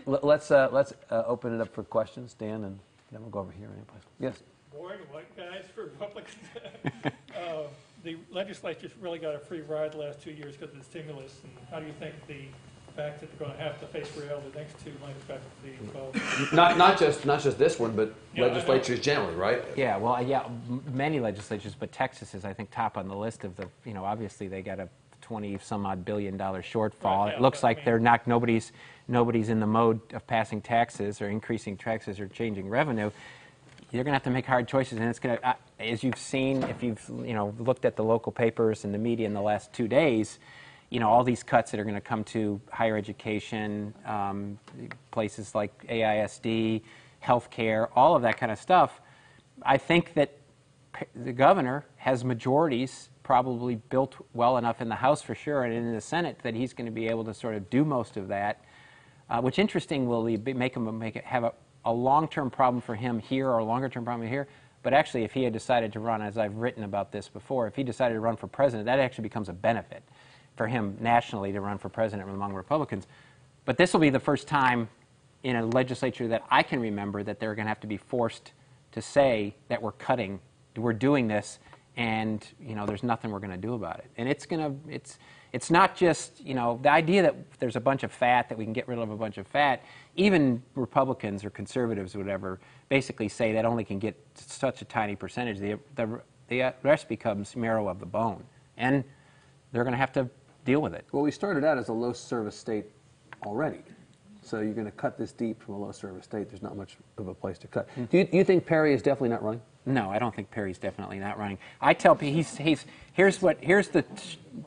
Let's open it up for questions, Dan, and then we'll go over here. Anyplace. Yes. Boy, what guys for Republicans. The legislature's really got a free ride the last 2 years because of the stimulus. And how do you think the fact that they're going to have to face reality the next two might affect the vote? Not just this one, but legislatures generally, right? Yeah, well, many legislatures, but Texas is, I think, top on the list of the. Obviously they got a $20-some-odd billion shortfall. Right, it looks like they're not. Nobody's in the mode of passing taxes or increasing taxes or changing revenue. You're going to have to make hard choices, and it's going to, as you've seen, if you've looked at the local papers and the media in the last 2 days, all these cuts that are going to come to higher education, places like AISD, healthcare, all of that kind of stuff. I think that the governor has majorities probably built well enough in the House for sure, and in the Senate that he's going to be able to sort of do most of that. Which interesting will have a long-term problem for him here or a longer-term problem here. But actually, if he had decided to run, as I've written about this before, if he decided to run for president, that actually becomes a benefit for him nationally to run for president among Republicans. But this will be the first time in a legislature that I can remember that they're going to have to be forced to say that we're doing this, and there's nothing we're going to do about it. And it's not just the idea that there's a bunch of fat, that we can get rid of a bunch of fat. Even Republicans or conservatives or whatever basically say that only can get such a tiny percentage. The rest becomes marrow of the bone, and they're going to have to deal with it. Well, we started out as a low-service state already, so you're going to cut this deep from a low-service state. There's not much of a place to cut. Do you think Perry is definitely not running? No, I don't think Perry's definitely not running. I tell people here's the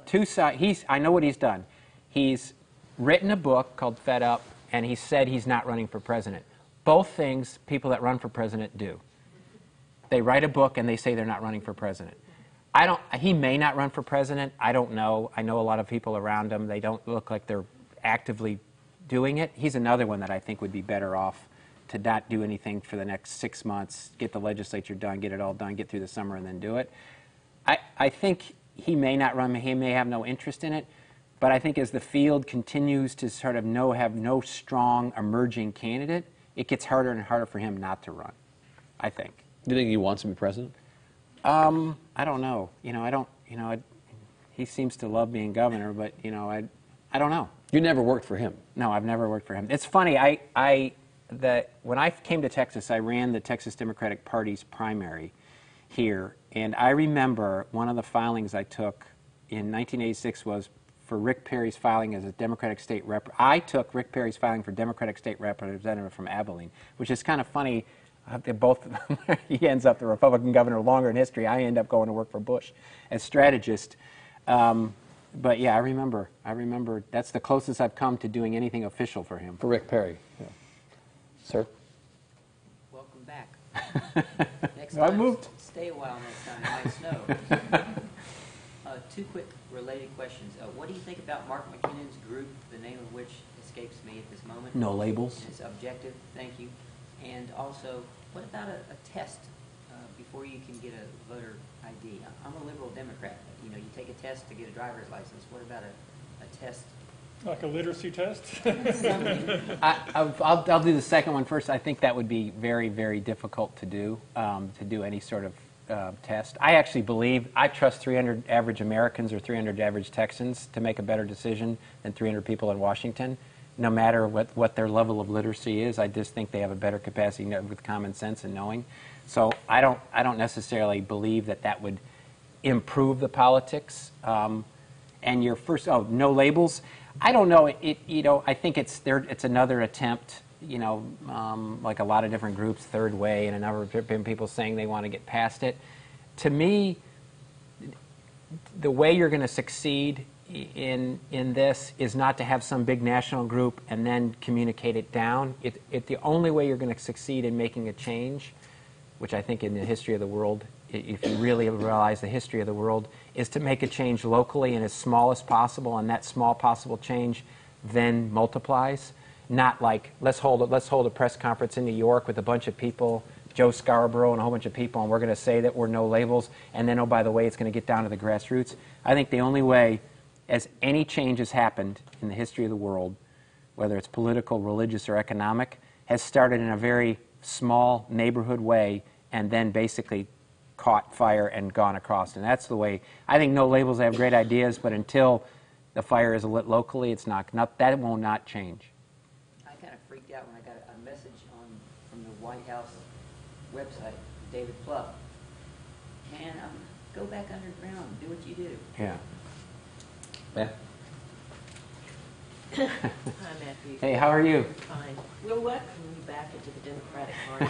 two sides. I know what he's done. He's written a book called Fed Up, and he said he's not running for president. Both things people that run for president do. They write a book and they say they're not running for president. He may not run for president. I don't know. I know a lot of people around him. They don't look like they're actively doing it. He's another one that I think would be better off to not do anything for the next 6 months, get the legislature done, get it all done, get through the summer, and then do it. I think he may not run. He may have no interest in it. But I think as the field continues to sort of have no strong emerging candidate, it gets harder and harder for him not to run, I think. Do you think he wants to be president? I don't know. He seems to love being governor, but, I don't know. You never worked for him? No, I've never worked for him. It's funny, when I came to Texas, I ran the Texas Democratic Party's primary here, and I remember one of the filings I took in 1986 was for Rick Perry's filing as a Democratic state rep. I took Rick Perry's filing for Democratic state representative from Abilene, which is kind of funny. He ends up the Republican governor longer in history. I end up going to work for Bush as strategist. But yeah, I remember. That's the closest I've come to doing anything official for him. For Rick Perry. Yeah. Sir? Welcome back. Next I time, moved. Stay a while next time. It might snow. Two quick related questions. What do you think about Mark McKinnon's group, the name of which escapes me at this moment? No labels. It's objective. Thank you. And also, what about a test before you can get a voter ID? I'm a liberal Democrat. You take a test to get a driver's license. What about a test? Like a literacy test? I'll do the second one first. I think that would be very, very difficult to do any sort of test. I actually believe I trust 300 average Americans or 300 average Texans to make a better decision than 300 people in Washington, no matter what their level of literacy is. I just think they have a better capacity with common sense and knowing. So I don't necessarily believe that would improve the politics. And your first, no labels. I don't know. I think it's another attempt. Like a lot of different groups, Third Way, and a number of people saying they want to get past it. To me, the way you're going to succeed in this is not to have some big national group and then communicate it down. The only way you're going to succeed in making a change, which I think in the history of the world, if you really realize the history of the world, is to make a change locally and as small as possible, and that small possible change then multiplies. Not like, let's hold a press conference in New York with a bunch of people, Joe Scarborough and a whole bunch of people, and we're going to say that we're no labels, and then, oh, by the way, it's going to get down to the grassroots. I think the only way, as any change has happened in the history of the world, whether it's political, religious, or economic, has started in a very small neighborhood way and then basically caught fire and gone across. And that's the way, I think No Labels have great ideas, but until the fire is lit locally, it's not that will not change. I kind of freaked out when I got a message from the White House website, David Plough. Man, go back underground, do what you do. Yeah. Yeah. Hi, Matthew. Hey, how are you? Fine. We'll welcome you back into the Democratic Party.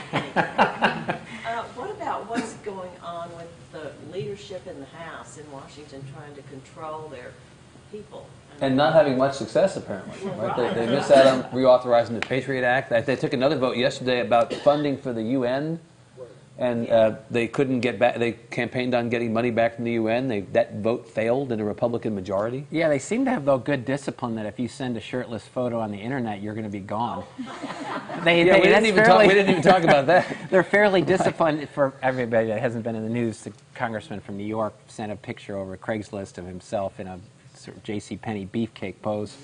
What about what's going on with the leadership in the House in Washington trying to control their people? And not having much success, apparently. Well, Right? right. They missed out on reauthorizing the Patriot Act. They took another vote yesterday about funding for the UN, and they couldn't get back. They campaigned on getting money back from the UN. That vote failed in a Republican majority. Yeah, they seem to have, though, good discipline that if you send a shirtless photo on the internet, you're going to be gone. We didn't even talk about that. They're fairly disciplined. For everybody that hasn't been in the news, the congressman from New York sent a picture over Craigslist of himself in a sort of JCPenney beefcake pose.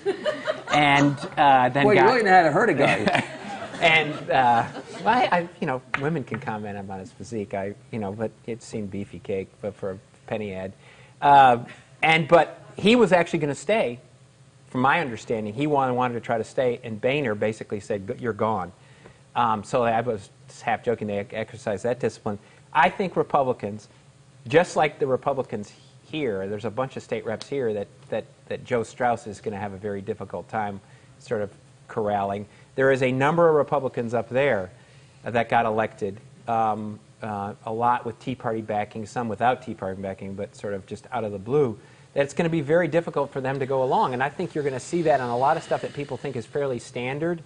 And then Well, you really know how to hurt a guy. And women can comment about his physique. But it seemed beefy cake, but for a penny ad. But he was actually going to stay. From my understanding, he wanted to try to stay, and Boehner basically said, "You're gone." So I was half joking. They exercised that discipline. I think Republicans, just like the Republicans here, there's a bunch of state reps here that Joe Strauss is going to have a very difficult time sort of corralling. There is a number of Republicans up there that got elected, a lot with Tea Party backing, some without Tea Party backing, but sort of just out of the blue, that it's going to be very difficult for them to go along. And I think you're going to see that on a lot of stuff that people think is fairly standard,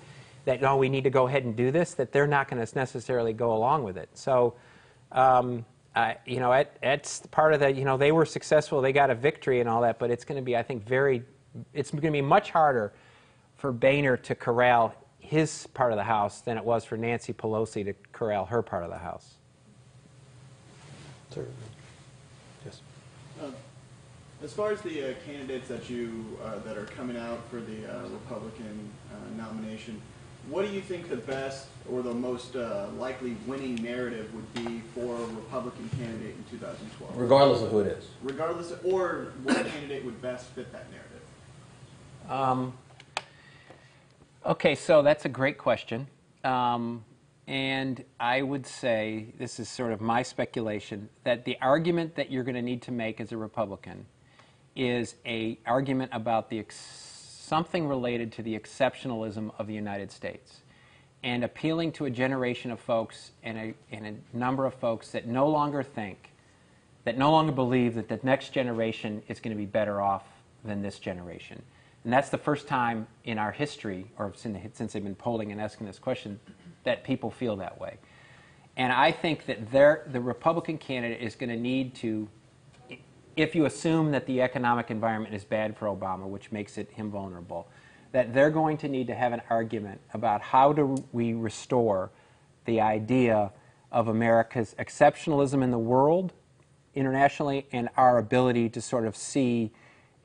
that, no, we need to go ahead and do this, that they're not going to necessarily go along with it. So, it's part of the, they were successful, they got a victory and all that, but it's going to be, I think, it's going to be much harder for Boehner to corral his part of the House than it was for Nancy Pelosi to corral her part of the House. Certainly. Yes. As far as the candidates that are coming out for the Republican nomination, what do you think the best or the most likely winning narrative would be for a Republican candidate in 2012? Regardless of who it is. Regardless, or what candidate would best fit that narrative? Okay, so that's a great question. And I would say, this is sort of my speculation, that the argument that you're going to need to make as a Republican is an argument about something related to the exceptionalism of the United States and appealing to a generation of folks and a number of folks that no longer believe that the next generation is going to be better off than this generation. And that's the first time in our history, or since they've been polling and asking this question, that people feel that way. And I think that the Republican candidate is going to need to, if you assume that the economic environment is bad for Obama, which makes him vulnerable, that they're going to need to have an argument about how do we restore the idea of America's exceptionalism in the world, internationally, and our ability to sort of see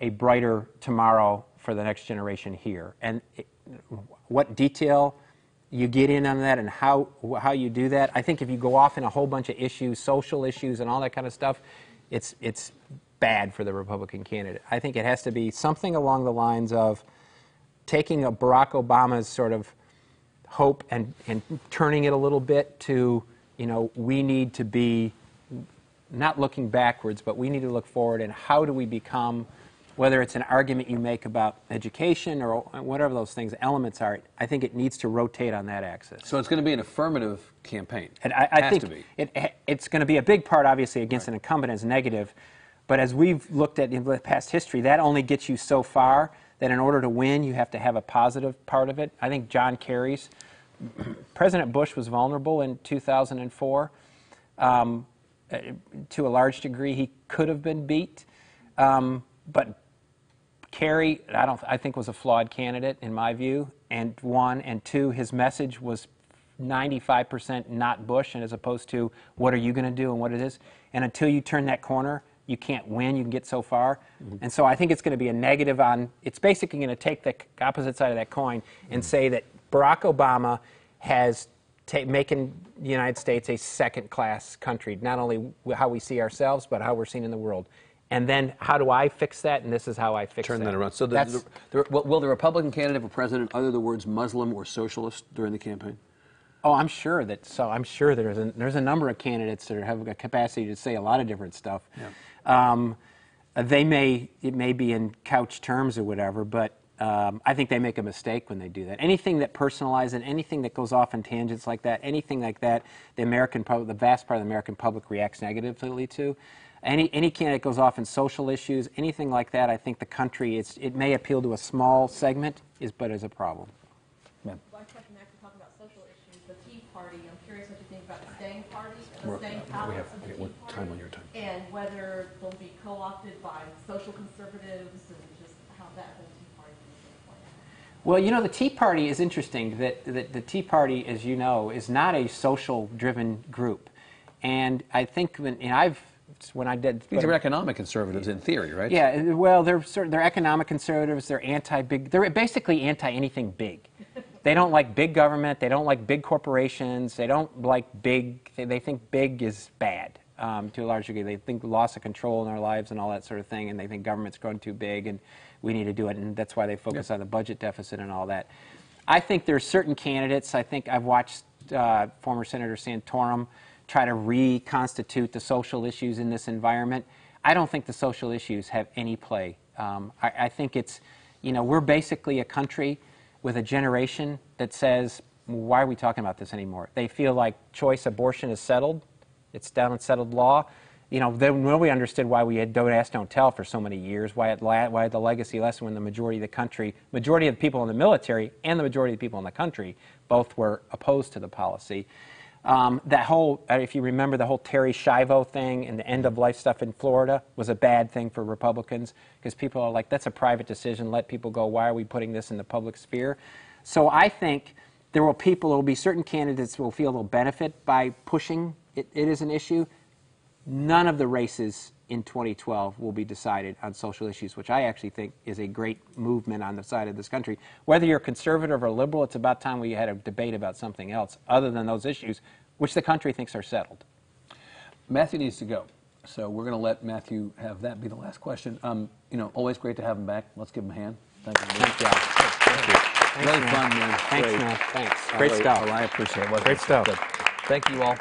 a brighter tomorrow for the next generation here. And what detail you get in on that and how you do that, I think if you go off in a whole bunch of issues, social issues and all that kind of stuff, it's bad for the Republican candidate. I think it has to be something along the lines of taking a Barack Obama's sort of hope and turning it a little bit to, we need to be not looking backwards, but we need to look forward, and how do we become, whether it's an argument you make about education or whatever those things, elements are, I think it needs to rotate on that axis. So it's going to be an affirmative campaign. And I think to be. It's going to be a big part, obviously, against an incumbent as negative. But as we've looked at in the past history, that only gets you so far, that in order to win, you have to have a positive part of it. I think John Kerry's, President Bush was vulnerable in 2004. To a large degree, he could have been beat. But Kerry, I think, was a flawed candidate in my view, and one, and two, his message was 95% not Bush, and as opposed to what are you going to do and what it is. And until you turn that corner, you can't win, you can get so far. And so I think it's going to be a negative on, it's basically going to take the opposite side of that coin and say that Barack Obama has making the United States a second-class country, not only how we see ourselves, but how we're seen in the world. And then how do I fix that? And this is how I fix that. Turn that around. So will the Republican candidate for president utter the words Muslim or socialist during the campaign? Oh, I'm sure that. So I'm sure there's a number of candidates that have a capacity to say a lot of different stuff. Yeah. It may be in couch terms or whatever, but I think they make a mistake when they do that. Anything that personalizes, anything that goes off in tangents like that, anything like that, the vast part of the American public reacts negatively to. Any candidate goes off in social issues, anything like that, I think the country, it may appeal to a small segment, but is a problem. Ma'am. My question actually talking about social issues, the Tea Party. I'm curious what you think about the staying party, the staying power of the Tea Party, time on your time. and whether they'll be co-opted by social conservatives and just how that whole Tea Party thing is going to play out. Well, you know, the Tea Party is interesting. That the Tea Party, as you know, is not a social-driven group, and I think when I did. These are economic conservatives in theory, right? Yeah, well, they're economic conservatives. They're anti-big. They're basically anti-anything big. They don't like big government. They don't like big corporations. They don't like big. They think big is bad to a large degree. They think loss of control in our lives and all that sort of thing, and they think government's growing too big and we need to do it, and that's why they focus on the budget deficit and all that. I think there's certain candidates. I think I've watched former Senator Santorum try to reconstitute the social issues in this environment. I don't think the social issues have any play. I think it's, we're basically a country with a generation that says, why are we talking about this anymore? They feel like choice abortion is settled. It's down and settled law. Nobody understood why we had don't ask, don't tell for so many years, why the legacy lesson when the majority of the people in the military and the majority of the people in the country both were opposed to the policy. That whole, if you remember, the whole Terry Schiavo thing and the end-of-life stuff in Florida was a bad thing for Republicans because people are like, that's a private decision, let people go, why are we putting this in the public sphere? So I think there will be certain candidates who will feel they'll benefit by pushing it as an issue. None of the races in 2012 will be decided on social issues, which I actually think is a great movement on the side of this country. Whether you're conservative or liberal, it's about time we had a debate about something else other than those issues, which the country thinks are settled. Matthew needs to go, so we're going to let Matthew have that be the last question. Always great to have him back. Let's give him a hand. Thank you. Thank you. Thank you. Thanks, Really man. fun, man. Thanks, Great. man. Thanks. Great stuff. Well, I appreciate it. Great stuff. Good. Thank you all.